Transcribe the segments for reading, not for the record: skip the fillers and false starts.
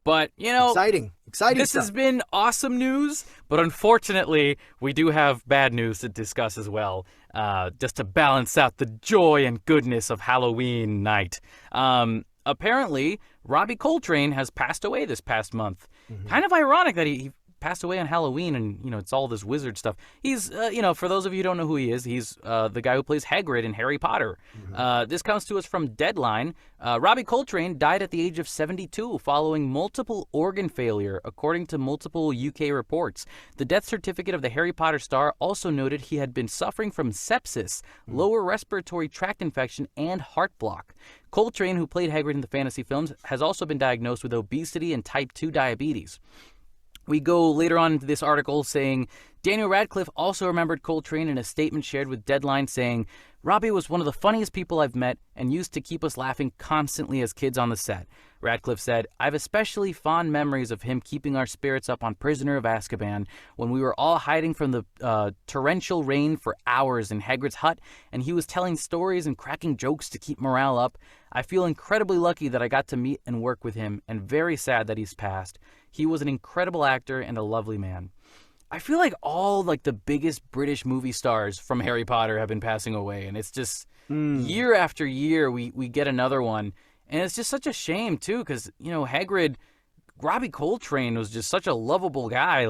But, Exciting this stuff. has been awesome news, but unfortunately, we do have bad news to discuss as well, just to balance out the joy and goodness of Halloween night. Apparently, Robbie Coltrane has passed away this past month. Kind of ironic that he passed away on Halloween, and it's all this wizard stuff. He's for those of you who don't know who he is, he's the guy who plays Hagrid in Harry Potter. This comes to us from Deadline. Robbie Coltrane died at the age of 72 following multiple organ failure, according to multiple UK reports. The death certificate of the Harry Potter star also noted he had been suffering from sepsis, lower respiratory tract infection, and heart block. Coltrane, who played Hagrid in the fantasy films, has also been diagnosed with obesity and type 2 diabetes. We go later on into this article saying, Daniel Radcliffe also remembered Coltrane in a statement shared with Deadline saying, Robbie was one of the funniest people I've met and used to keep us laughing constantly as kids on the set. Radcliffe said, I've especially fond memories of him keeping our spirits up on Prisoner of Azkaban when we were all hiding from the torrential rain for hours in Hagrid's hut and he was telling stories and cracking jokes to keep morale up. I feel incredibly lucky that I got to meet and work with him and very sad that he's passed. He was an incredible actor and a lovely man. I feel like all the biggest British movie stars from Harry Potter have been passing away, and it's just year after year we get another one, and it's just such a shame too because Hagrid, Robbie Coltrane was just such a lovable guy.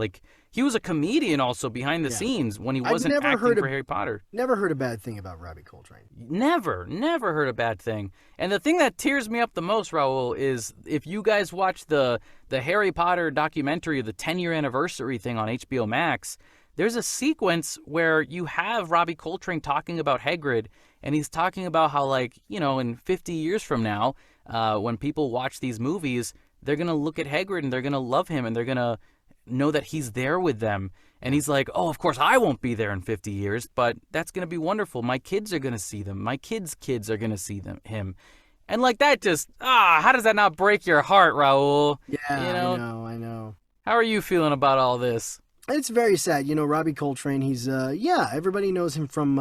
He was a comedian also behind the scenes when he wasn't acting for Harry Potter. Never heard a bad thing about Robbie Coltrane. Never heard a bad thing. And the thing that tears me up the most, Raul, is if you guys watch the Harry Potter documentary, the 10-year anniversary thing on HBO Max, there's a sequence where you have Robbie Coltrane talking about Hagrid, and he's talking about how, in 50 years from now, when people watch these movies, they're going to look at Hagrid and they're going to love him and they're going to know that he's there with them. And he's like, oh, of course I won't be there in 50 years, but that's going to be wonderful. My kids are going to see them. My kids' kids are going to see him. And that just, how does that not break your heart, Raul? Yeah, I know. How are you feeling about all this? It's very sad. Robbie Coltrane, he's, everybody knows him from,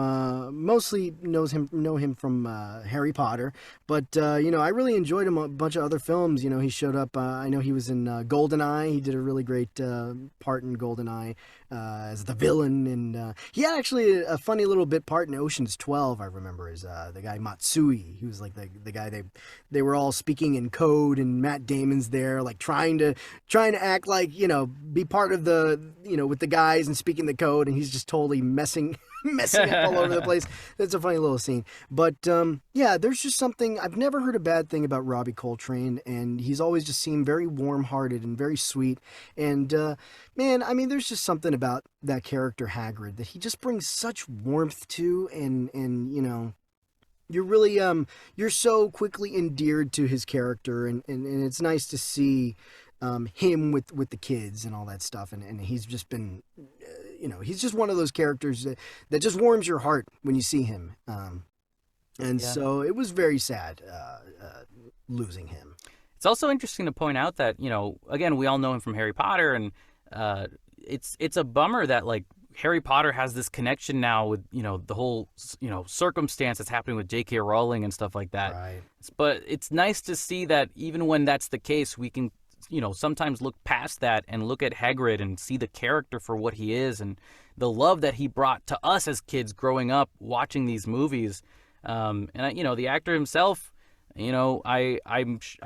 mostly know him from Harry Potter. But, I really enjoyed him a bunch of other films. He showed up, I know he was in GoldenEye. He did a really great part in GoldenEye as the villain. And he had actually a funny little bit part in Ocean's 12, I remember, as the guy Matsui. He was the guy they were all speaking in code, and Matt Damon's there, trying to act be part of the, with the guys and speaking the code, and he's just totally messing up all over the place. It's a funny little scene. But, there's just something, I've never heard a bad thing about Robbie Coltrane, and he's always just seemed very warm-hearted and very sweet. And, there's just something about that character Hagrid that he just brings such warmth to, and you're really, you're so quickly endeared to his character, and it's nice to see him with the kids and all that stuff, and he's just been, he's just one of those characters that just warms your heart when you see him, so it was very sad losing him. It's also interesting to point out that again, we all know him from Harry Potter, and it's a bummer that Harry Potter has this connection now with the whole circumstance that's happening with J.K. Rowling and stuff like that. Right. But it's nice to see that even when that's the case, we can sometimes look past that and look at Hagrid and see the character for what he is and the love that he brought to us as kids growing up watching these movies. And the actor himself, I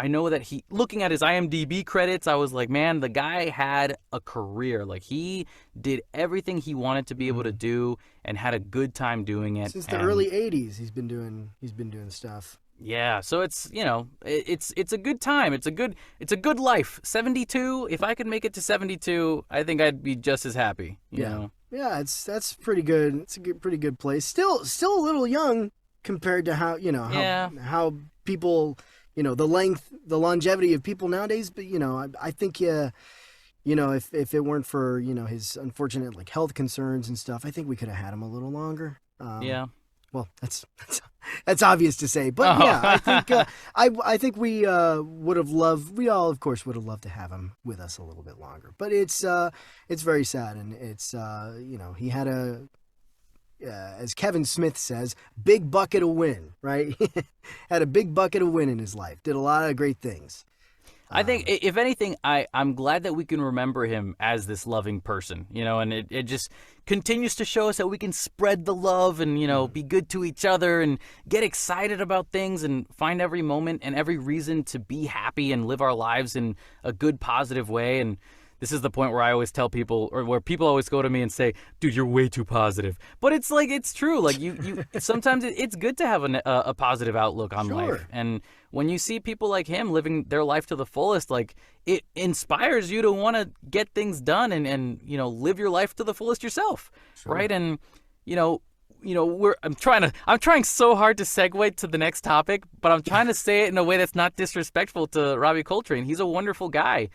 know that he, looking at his IMDb credits, I was like, man, the guy had a career. He did everything he wanted to be able to do and had a good time doing it. Since the early 80s, he's been doing stuff. Yeah, so it's it's a good time. It's a good life. 72. If I could make it to 72, I think I'd be just as happy. You know? Yeah, that's pretty good. It's a pretty good place. Still a little young compared to how people, the longevity of people nowadays. But I think if it weren't for his unfortunate health concerns and stuff, I think we could have had him a little longer. Well, that's obvious to say, but I think we would have loved. We all, of course, would have loved to have him with us a little bit longer. But it's very sad, and it's he had as Kevin Smith says, big bucket of win, right? Had a big bucket of win in his life. Did a lot of great things. I think, if anything, I'm glad that we can remember him as this loving person, and it just continues to show us that we can spread the love and, be good to each other and get excited about things and find every moment and every reason to be happy and live our lives in a good, positive way. And this is the point where I always tell people, or where people always go to me and say, dude, you're way too positive. But it's like, it's true. Like, you sometimes it's good to have a positive outlook on life. And when you see people like him living their life to the fullest, like, it inspires you to want to get things done and live your life to the fullest yourself. Right. And, I'm trying so hard to segue to the next topic, but I'm trying to say it in a way that's not disrespectful to Robbie Coltrane. He's a wonderful guy.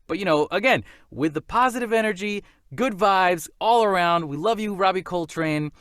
But, again, with the positive energy, good vibes all around. We love you, Robbie Coltrane.